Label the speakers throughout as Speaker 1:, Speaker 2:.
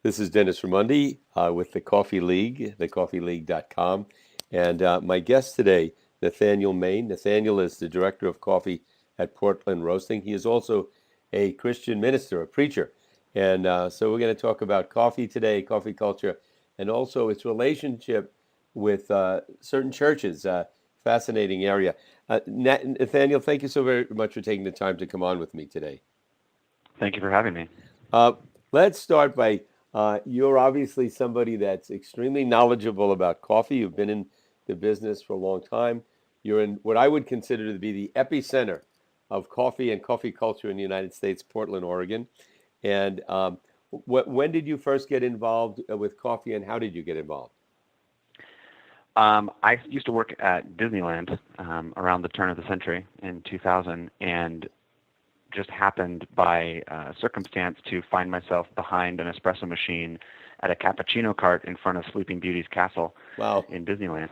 Speaker 1: This is Dennis Raimondi with the Coffee League, thecoffeeleague.com. And my guest today, Nathanael May. Nathanael is the director of coffee at Portland Roasting. He is also a Christian minister, a preacher. And so we're going to talk about coffee today, coffee culture, and also its relationship with certain churches. Fascinating area. Nathanael, thank you so very much for taking the time to come on with me today.
Speaker 2: Thank you for having me.
Speaker 1: Uh, let's start by you're obviously somebody that's extremely knowledgeable about coffee. You've been in the business for a long time. You're in what I would consider to be the epicenter of coffee and coffee culture in the United States, Portland, Oregon. And when did you first get involved with coffee, and how did you get involved?
Speaker 2: I used to work at Disneyland around the turn of the century in 2000, and just happened by circumstance to find myself behind an espresso machine at a cappuccino cart in front of Sleeping Beauty's castle
Speaker 1: Wow.
Speaker 2: in Disneyland.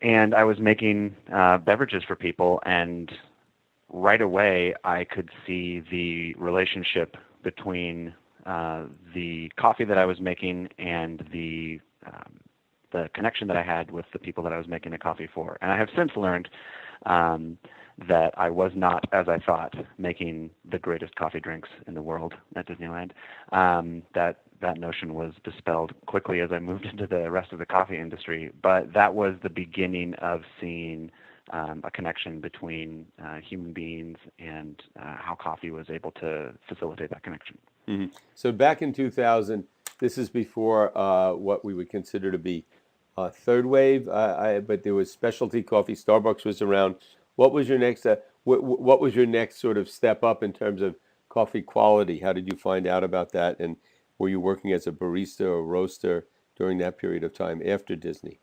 Speaker 2: And I was making beverages for people, and right away I could see the relationship between the coffee that I was making and the connection that I had with the people that I was making the coffee for. And I have since learned that I was not, as I thought, making the greatest coffee drinks in the world at Disneyland. That notion was dispelled quickly as I moved into the rest of the coffee industry. But that was the beginning of seeing a connection between human beings and how coffee was able to facilitate that connection.
Speaker 1: Mm-hmm. So back in 2000, this is before what we would consider to be third wave, but there was specialty coffee. Starbucks was around. What was your next? What was your next sort of step up in terms of coffee quality? How did you find out about that? And were you working as a barista or roaster during that period of time after Disney?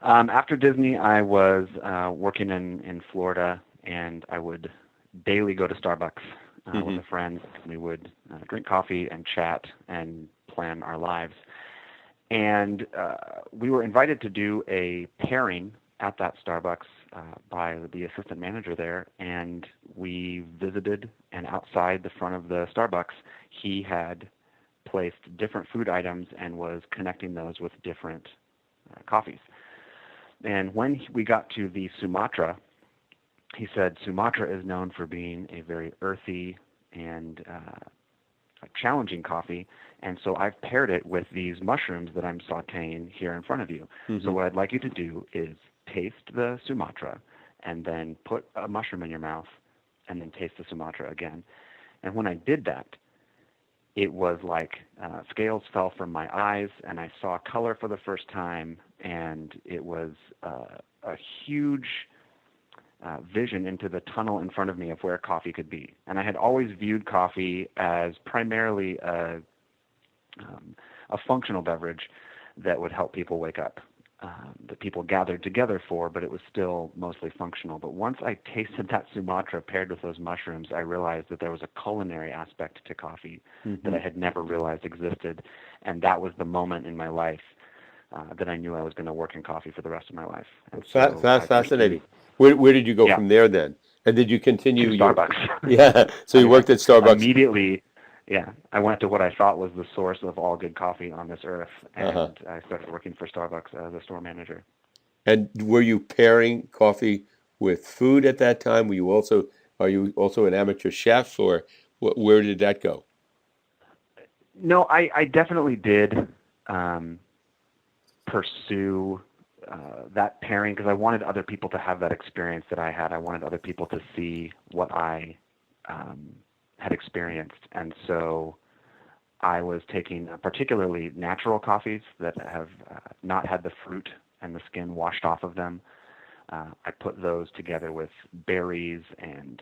Speaker 2: After Disney, I was working in Florida, and I would daily go to Starbucks with a friend. We would drink coffee and chat and plan our lives. And we were invited to do a pairing at that Starbucks by the assistant manager there, and we visited, and outside the front of the Starbucks, he had placed different food items and was connecting those with different coffees. And when we got to the Sumatra, he said Sumatra is known for being a very earthy and challenging coffee, and so I've paired it with these mushrooms that I'm sauteing here in front of you. So what I'd like you to do is taste the Sumatra and then put a mushroom in your mouth and then taste the Sumatra again. And when I did that, it was like scales fell from my eyes, and I saw color for the first time, and it was a huge vision into the tunnel in front of me of where coffee could be. And I had always viewed coffee as primarily a functional beverage that would help people wake up, that people gathered together for, but it was still mostly functional. But once I tasted that Sumatra paired with those mushrooms, I realized that there was a culinary aspect to coffee that I had never realized existed. And that was the moment in my life that I knew I was going to work in coffee for the rest of my life. And so
Speaker 1: Fascinating. Where did you go
Speaker 2: yeah,
Speaker 1: from there then? And did you continue
Speaker 2: to
Speaker 1: your?
Speaker 2: Starbucks.
Speaker 1: Yeah. So you worked at Starbucks.
Speaker 2: Immediately, yeah, I went to what I thought was the source of all good coffee on this earth,
Speaker 1: Uh-huh.
Speaker 2: and I started working for Starbucks as a store manager.
Speaker 1: And were you pairing coffee with food at that time? Are you also an amateur chef, or where did that go?
Speaker 2: No, I definitely did pursue that pairing because I wanted other people to have that experience that I had. I wanted other people to see what I had experienced. And so I was taking particularly natural coffees that have not had the fruit and the skin washed off of them. I put those together with berries and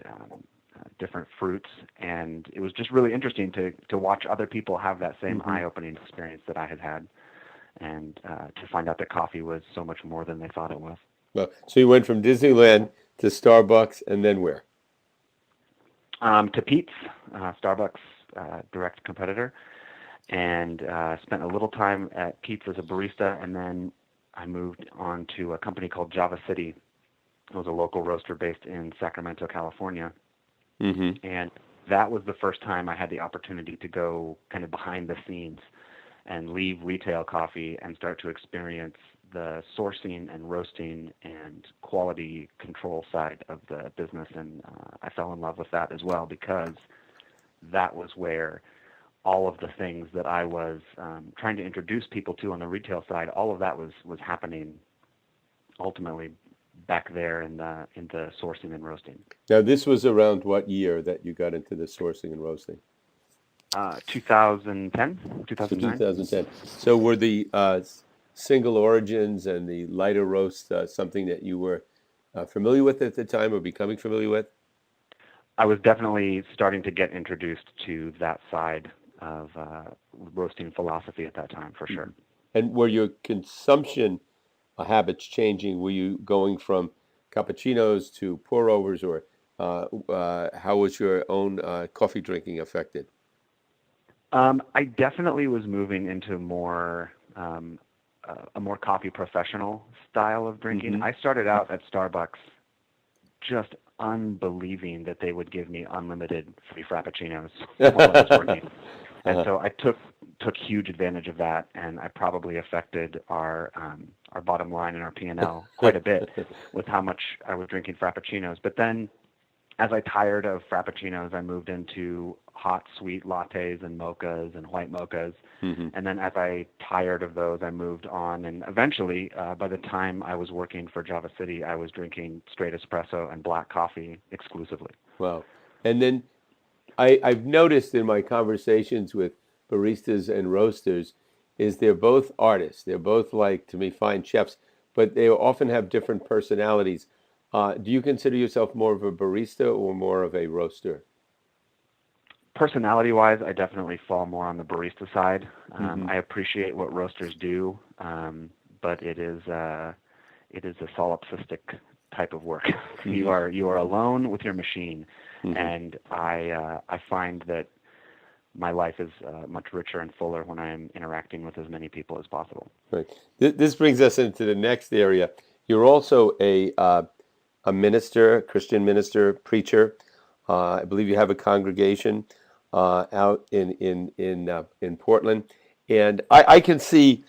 Speaker 2: different fruits, and it was just really interesting to watch other people have that same eye-opening experience that I had had, and to find out that coffee was so much more than they thought it was.
Speaker 1: Well, so you went from Disneyland to Starbucks, and then where?
Speaker 2: To Pete's, Starbucks direct competitor, and spent a little time at Pete's as a barista, and then I moved on to a company called Java City. It was a local roaster based in Sacramento, California. And that was the first time I had the opportunity to go kind of behind the scenes and leave retail coffee and start to experience the sourcing and roasting and quality control side of the business. And I fell in love with that as well, because that was where all of the things that I was trying to introduce people to on the retail side, all of that was happening ultimately back there in the sourcing and roasting.
Speaker 1: Now, this was around what year that you got into the sourcing and roasting?
Speaker 2: 2010,
Speaker 1: So
Speaker 2: 2009.
Speaker 1: 2010. So were the single origins and the lighter roast something that you were familiar with at the time or becoming familiar with?
Speaker 2: I was definitely starting to get introduced to that side of roasting philosophy at that time, for sure.
Speaker 1: And were your consumption habits changing? Were you going from cappuccinos to pour overs, or how was your own coffee drinking affected?
Speaker 2: I definitely was moving into more a more coffee professional style of drinking.
Speaker 1: Mm-hmm.
Speaker 2: I started out at Starbucks just unbelieving that they would give me unlimited free frappuccinos while I was working. And so I took huge advantage of that, and I probably affected our bottom line and our P&L quite a bit with how much I was drinking frappuccinos. But then, as I tired of frappuccinos, I moved into hot, sweet lattes and mochas and white mochas.
Speaker 1: Mm-hmm.
Speaker 2: And then as I tired of those, I moved on. And eventually, by the time I was working for Java City, I was drinking straight espresso and black coffee exclusively.
Speaker 1: Wow. And then I've noticed in my conversations with baristas and roasters is they're both artists. They're both, like, to me, fine chefs, but they often have different personalities. Do you consider yourself more of a barista or more of a roaster?
Speaker 2: Personality-wise, I definitely fall more on the barista side.
Speaker 1: Mm-hmm.
Speaker 2: I appreciate what roasters do, but it is a solipsistic type of work.
Speaker 1: Mm-hmm.
Speaker 2: You are alone with your machine,
Speaker 1: Mm-hmm.
Speaker 2: and I find that my life is much richer and fuller when I'm interacting with as many people as possible.
Speaker 1: Right. This brings us into the next area. You're also a minister, a Christian minister, preacher. I believe you have a congregation out in Portland, and I can see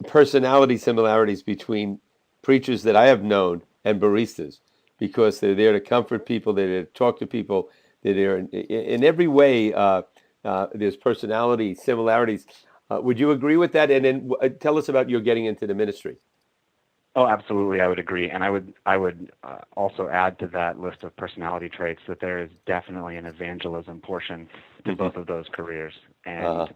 Speaker 1: personality similarities between preachers that I have known and baristas, because they're there to comfort people, they're there to talk to people, they're there in every way. There's personality similarities. Would you agree with that? And then tell us about your getting into the ministry.
Speaker 2: Oh, absolutely, I would agree, and I would also add to that list of personality traits that there is definitely an evangelism portion to both of those careers. And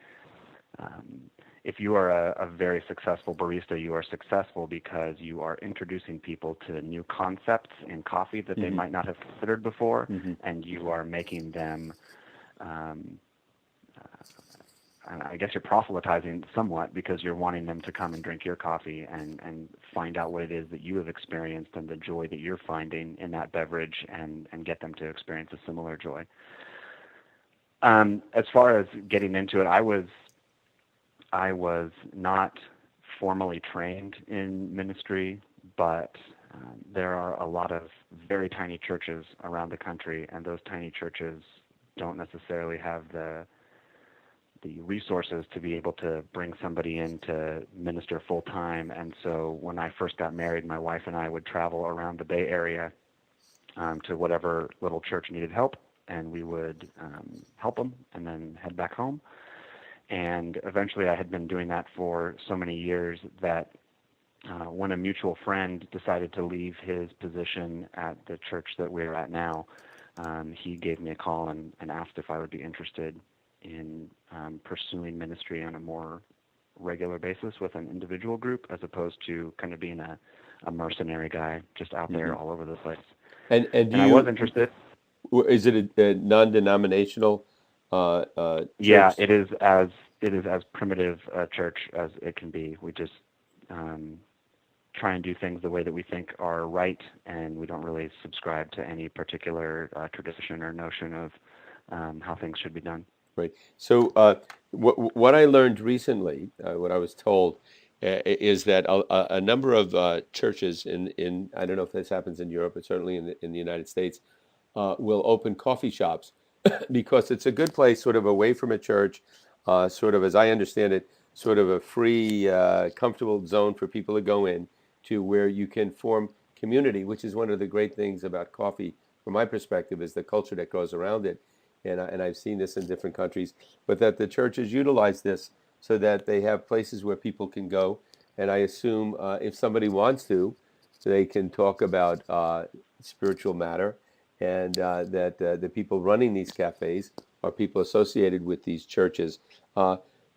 Speaker 2: if you are a very successful barista, you are successful because you are introducing people to new concepts in coffee that they might not have considered before, and you are making them. I guess you're proselytizing somewhat, because you're wanting them to come and drink your coffee and find out what it is that you have experienced and the joy that you're finding in that beverage, and get them to experience a similar joy. As far as getting into it, I was not formally trained in ministry, but there are a lot of very tiny churches around the country, and those tiny churches don't necessarily have the resources to be able to bring somebody in to minister full time. And so when I first got married, my wife and I would travel around the Bay Area to whatever little church needed help, and we would help them and then head back home. And eventually I had been doing that for so many years that when a mutual friend decided to leave his position at the church that we're at now, he gave me a call and asked if I would be interested in pursuing ministry on a more regular basis with an individual group, as opposed to kind of being a mercenary guy just out there all over the place.
Speaker 1: And
Speaker 2: I was interested.
Speaker 1: Is it a non-denominational church?
Speaker 2: Yeah, it is as primitive a church as it can be. We just try and do things the way that we think are right, and we don't really subscribe to any particular tradition or notion of how things should be done.
Speaker 1: Right. So what I learned recently, what I was told, is that a number of churches I don't know if this happens in Europe, but certainly in the United States, will open coffee shops because it's a good place, sort of away from a church, sort of, as I understand it, sort of a free, comfortable zone for people to go in to where you can form community, which is one of the great things about coffee, from my perspective, is the culture that goes around it. And I've seen this in different countries, but that the churches utilize this so that they have places where people can go. And I assume if somebody wants to, they can talk about spiritual matter, and that the people running these cafes are people associated with these churches.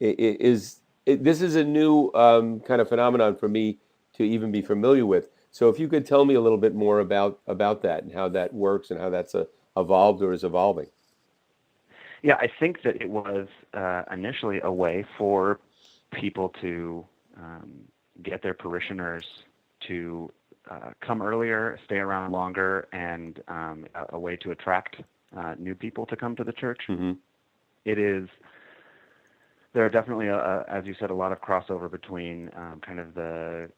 Speaker 1: This is a new kind of phenomenon for me to even be familiar with. So if you could tell me a little bit more about that and how that works and how that's evolved or is evolving.
Speaker 2: Yeah, I think that it was initially a way for people to get their parishioners to come earlier, stay around longer, and a way to attract new people to come to the church.
Speaker 1: Mm-hmm.
Speaker 2: There are definitely, as you said, a lot of crossover between kind of the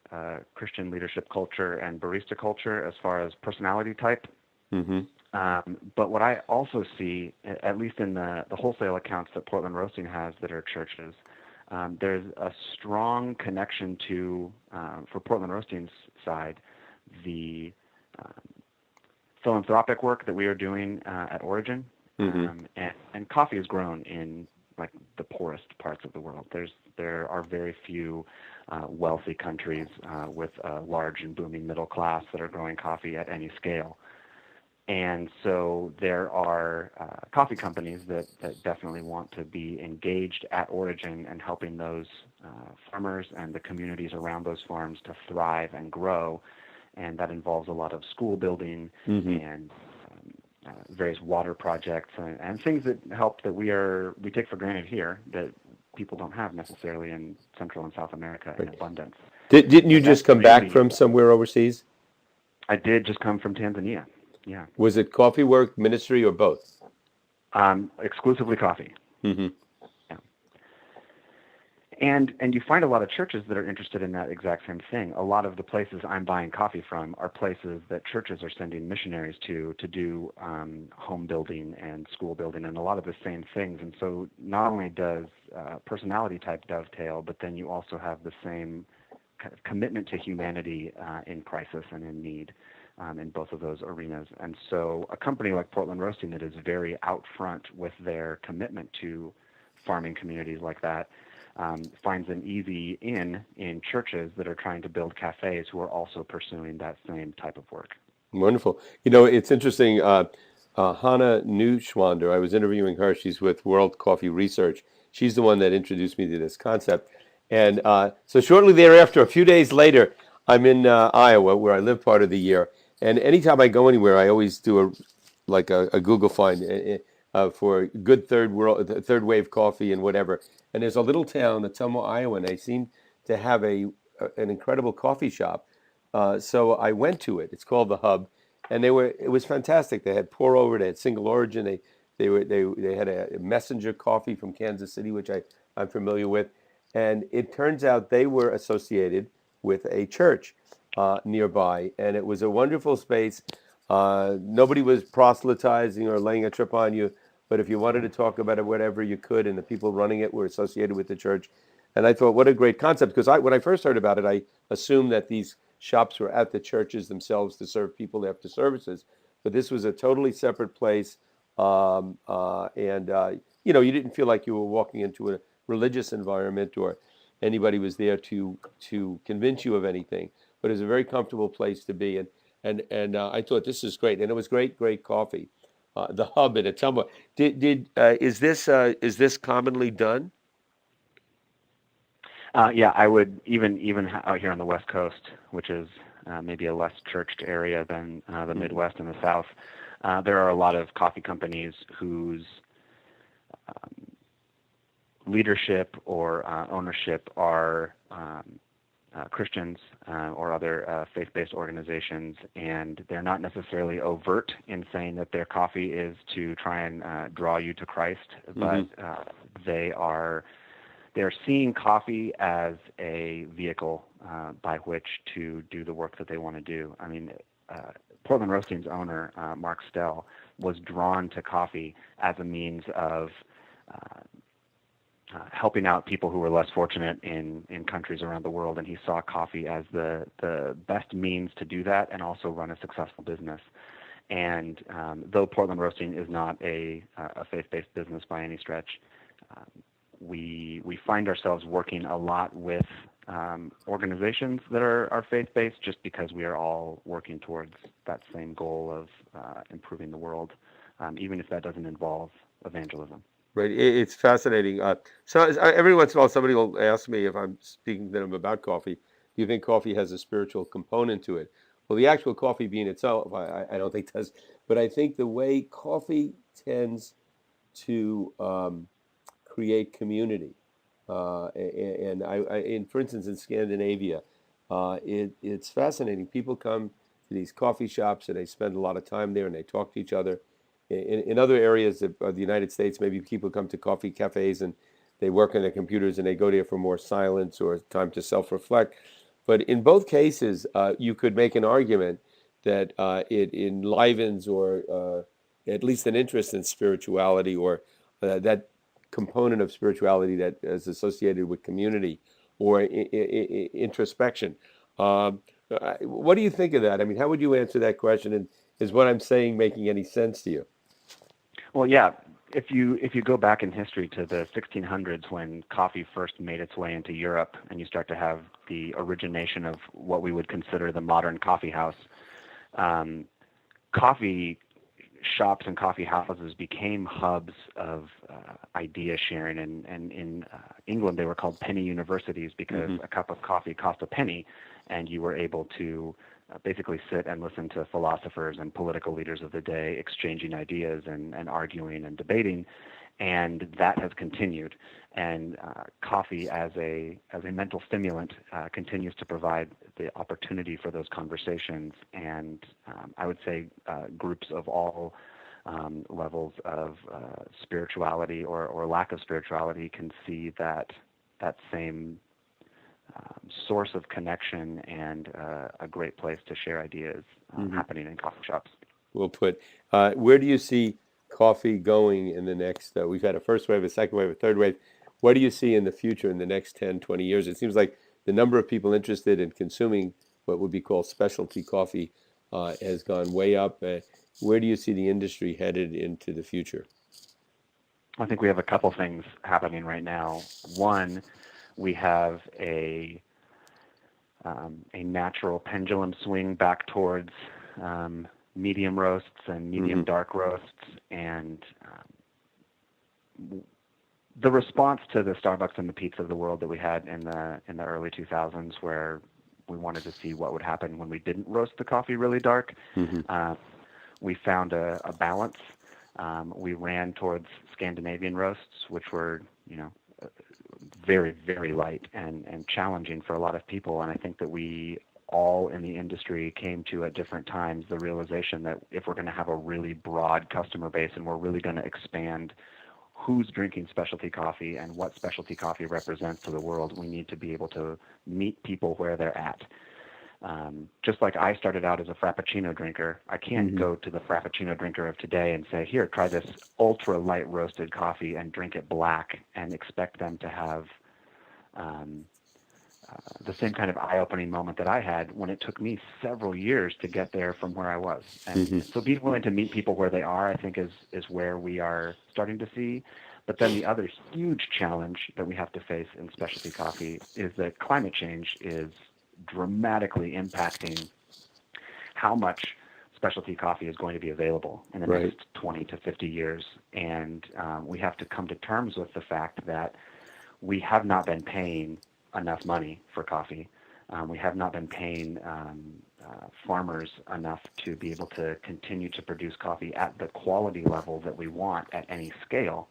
Speaker 2: Christian leadership culture and barista culture as far as personality type.
Speaker 1: Mm-hmm.
Speaker 2: But what I also see, at least in the wholesale accounts that Portland Roasting has that are churches, there's a strong connection to, for Portland Roasting's side, the philanthropic work that we are doing at Origin.
Speaker 1: Mm-hmm.
Speaker 2: And coffee is grown in like the poorest parts of the world. There are very few wealthy countries with a large and booming middle class that are growing coffee at any scale. And so there are coffee companies that definitely want to be engaged at Origin and helping those farmers and the communities around those farms to thrive and grow. And that involves a lot of school building
Speaker 1: Mm-hmm.
Speaker 2: and various water projects and things that help that we take for granted here that people don't have necessarily in Central and South America in abundance.
Speaker 1: Didn't you
Speaker 2: But
Speaker 1: just
Speaker 2: that's
Speaker 1: come back
Speaker 2: really,
Speaker 1: from somewhere overseas?
Speaker 2: I did just come from Tanzania. Yeah.
Speaker 1: Was it coffee work, ministry, or both?
Speaker 2: Exclusively coffee.
Speaker 1: Mm-hmm.
Speaker 2: Yeah. And you find a lot of churches that are interested in that exact same thing. A lot of the places I'm buying coffee from are places that churches are sending missionaries to do home building and school building and a lot of the same things. And so not only does personality type dovetail, but then you also have the same kind of commitment to humanity in crisis and in need. In both of those arenas. And so a company like Portland Roasting that is very out front with their commitment to farming communities like that finds an easy in churches that are trying to build cafes who are also pursuing that same type of work.
Speaker 1: Wonderful. You know, it's interesting. Hannah Neuschwander, I was interviewing her. She's with World Coffee Research. She's the one that introduced me to this concept. And so shortly thereafter, a few days later, I'm in Iowa, where I live part of the year. And anytime I go anywhere, I always do a Google find for good third wave coffee and whatever. And there's a little town, Nathanael, Iowa, and they seem to have an incredible coffee shop. So I went to it. It's called the Hub, and it was fantastic. They had pour over, they had single origin, they had a messenger coffee from Kansas City, which I'm familiar with, and it turns out they were associated with a church nearby, and it was a wonderful space. Nobody was proselytizing or laying a trip on you, but if you wanted to talk about it, whatever you could, and the people running it were associated with the church. And I thought, what a great concept, because when I first heard about it, I assumed that these shops were at the churches themselves to serve people after services. But this was a totally separate place, and you didn't feel like you were walking into a religious environment or anybody was there to convince you of anything. But it was a very comfortable place to be, and I thought this is great, and it was great coffee. The Hub in Atumwa. Is this commonly done?
Speaker 2: Yeah, I would even out here on the West Coast, which is maybe a less churched area than the Midwest and the South. There are a lot of coffee companies whose leadership or ownership are Christians or other faith-based organizations, and they're not necessarily overt in saying that their coffee is to try and draw you to Christ, but they're seeing coffee as a vehicle by which to do the work that they want to do. I mean, Portland Roasting's owner, Mark Stell, was drawn to coffee as a means of helping out people who were less fortunate in countries around the world, and he saw coffee as the best means to do that and also run a successful business. And though Portland Roasting is not a faith-based business by any stretch, we find ourselves working a lot with organizations that are faith-based, just because we are all working towards that same goal of improving the world, even if that doesn't involve evangelism.
Speaker 1: Right. It's fascinating. So every once in a while, somebody will ask me if I'm speaking to them about coffee, do you think coffee has a spiritual component to it? Well, the actual coffee bean itself, I don't think does. But I think the way coffee tends to create community, for instance, in Scandinavia, it's fascinating. People come to these coffee shops and they spend a lot of time there and they talk to each other. In other areas of the United States, maybe people come to coffee cafes and they work on their computers and they go there for more silence or time to self-reflect. But in both cases, you could make an argument that it enlivens or at least an interest in spirituality, or that component of spirituality that is associated with community or introspection. What do you think of that? I mean, how would you answer that question? And is what I'm saying making any sense to you?
Speaker 2: Well, yeah. If you go back in history to the 1600s, when coffee first made its way into Europe, and you start to have the origination of what we would consider the modern coffee house, coffee shops and coffee houses became hubs of idea sharing, and in England they were called penny universities, because a cup of coffee cost a penny, and you were able to basically sit and listen to philosophers and political leaders of the day exchanging ideas and arguing and debating, and that has continued. And coffee as a mental stimulant continues to provide the opportunity for those conversations, and I would say groups of all levels of spirituality or lack of spirituality can see that same source of connection and a great place to share ideas happening in coffee shops.
Speaker 1: Well put. Where do you see coffee going in the next, we've had a first wave, a second wave, a third wave. What do you see in the future in the next 10, 20 years? It seems like the number of people interested in consuming what would be called specialty coffee has gone way up. Where do you see the industry headed into the future?
Speaker 2: I think we have a couple things happening right now. One, we have a natural pendulum swing back towards medium roasts and medium dark roasts, and the response to the Starbucks and the Pete's of the world that we had in the early 2000s, where we wanted to see what would happen when we didn't roast the coffee really dark. We found a balance. We ran towards Scandinavian roasts, which were, very, very light and challenging for a lot of people. And I think that we all in the industry came to at different times the realization that if we're going to have a really broad customer base and we're really going to expand who's drinking specialty coffee and what specialty coffee represents to the world, we need to be able to meet people where they're at. Just like I started out as a Frappuccino drinker, I can't go to the Frappuccino drinker of today and say, here, try this ultra light roasted coffee and drink it black, and expect them to have the same kind of eye-opening moment that I had when it took me several years to get there from where I was. And so being willing to meet people where they are, I think, is where we are starting to see. But then the other huge challenge that we have to face in specialty coffee is that climate change is dramatically impacting how much specialty coffee is going to be available in the next 20 to 50 years. And we have to come to terms with the fact that we have not been paying enough money for coffee. We have not been paying farmers enough to be able to continue to produce coffee at the quality level that we want at any scale.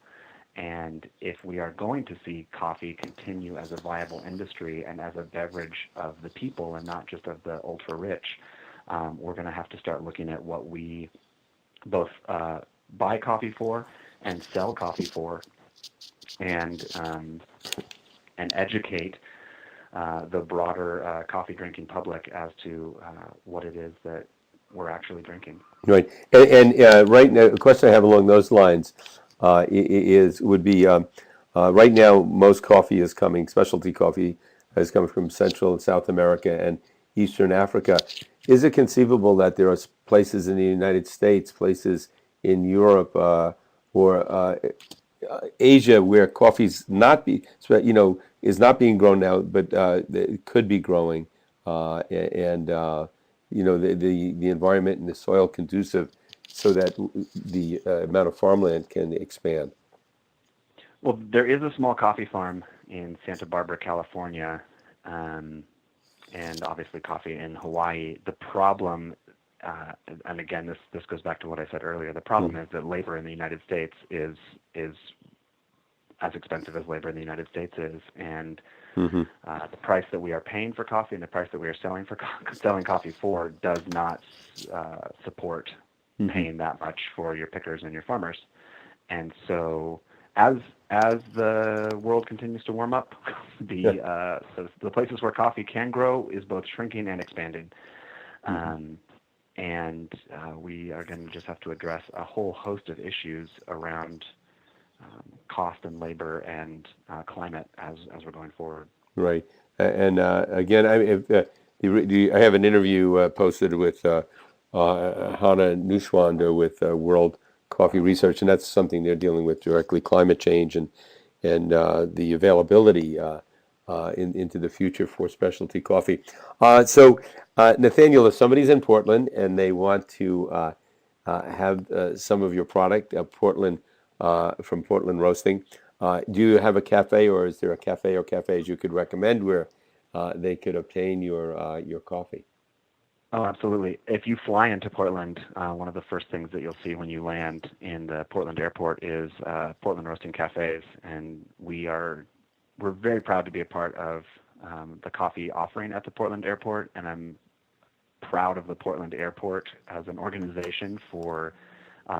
Speaker 2: And if we are going to see coffee continue as a viable industry and as a beverage of the people and not just of the ultra-rich, we're going to have to start looking at what we both buy coffee for and sell coffee for, and educate the broader coffee drinking public as to what it is that we're actually drinking.
Speaker 1: Right. And right now, a question I have along those lines would be right now most coffee is coming, specialty coffee is coming from Central and South America and Eastern Africa. Is it conceivable that there are places in the United States, places in Europe, or Asia where coffee's not is not being grown now, but it could be growing, and the environment and the soil conducive so that the amount of farmland can expand.
Speaker 2: Well, there is a small coffee farm in Santa Barbara, California, and obviously coffee in Hawaii. The problem, and again, this goes back to what I said earlier. The problem is that labor in the United States is as expensive as labor in the United States is, and the price that we are paying for coffee and the price that we are selling coffee for does not support paying that much for your pickers and your farmers. And so, as the world continues to warm up, the places where coffee can grow is both shrinking and expanding. And we are going to just have to address a whole host of issues around cost and labor and climate as we're going forward.
Speaker 1: Right. And again, I have an interview posted with Hannah Nushwander with World Coffee Research, and that's something they're dealing with directly, climate change and the availability into the future for specialty coffee. So, Nathaniel, if somebody's in Portland and they want to have some of your product, Portland from Portland Roasting, do you have a cafe, or is there a cafe or cafes you could recommend where they could obtain your coffee?
Speaker 2: Oh, absolutely. If you fly into Portland, one of the first things that you'll see when you land in the Portland airport is Portland Roasting Cafes, and we're very proud to be a part of the coffee offering at the Portland airport, and I'm proud of the Portland airport as an organization for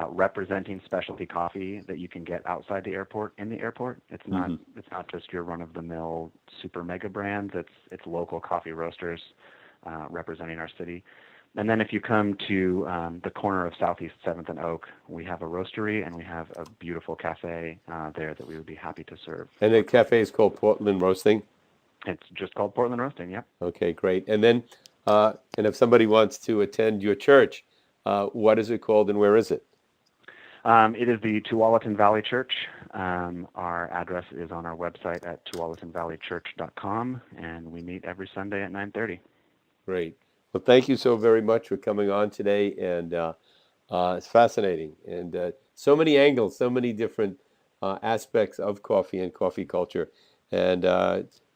Speaker 2: representing specialty coffee that you can get outside the airport in the airport. It's not just your run-of-the-mill super mega brands. It's local coffee roasters representing our city. And then if you come to the corner of Southeast 7th and Oak, we have a roastery and we have a beautiful cafe there that we would be happy to serve.
Speaker 1: And the cafe is called Portland Roasting?
Speaker 2: It's just called Portland Roasting, yep.
Speaker 1: Okay, great. And then, and if somebody wants to attend your church, what is it called and where is it?
Speaker 2: It is the Tualatin Valley Church. Our address is on our website at tualatinvalleychurch.com, and we meet every Sunday at 9:30.
Speaker 1: Great. Well, thank you so very much for coming on today, and it's fascinating, and so many angles, so many different aspects of coffee and coffee culture, and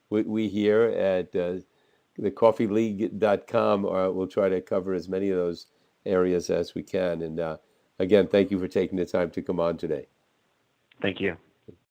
Speaker 1: we here at thecoffeeleague.com will try to cover as many of those areas as we can, and again, thank you for taking the time to come on today.
Speaker 2: Thank you.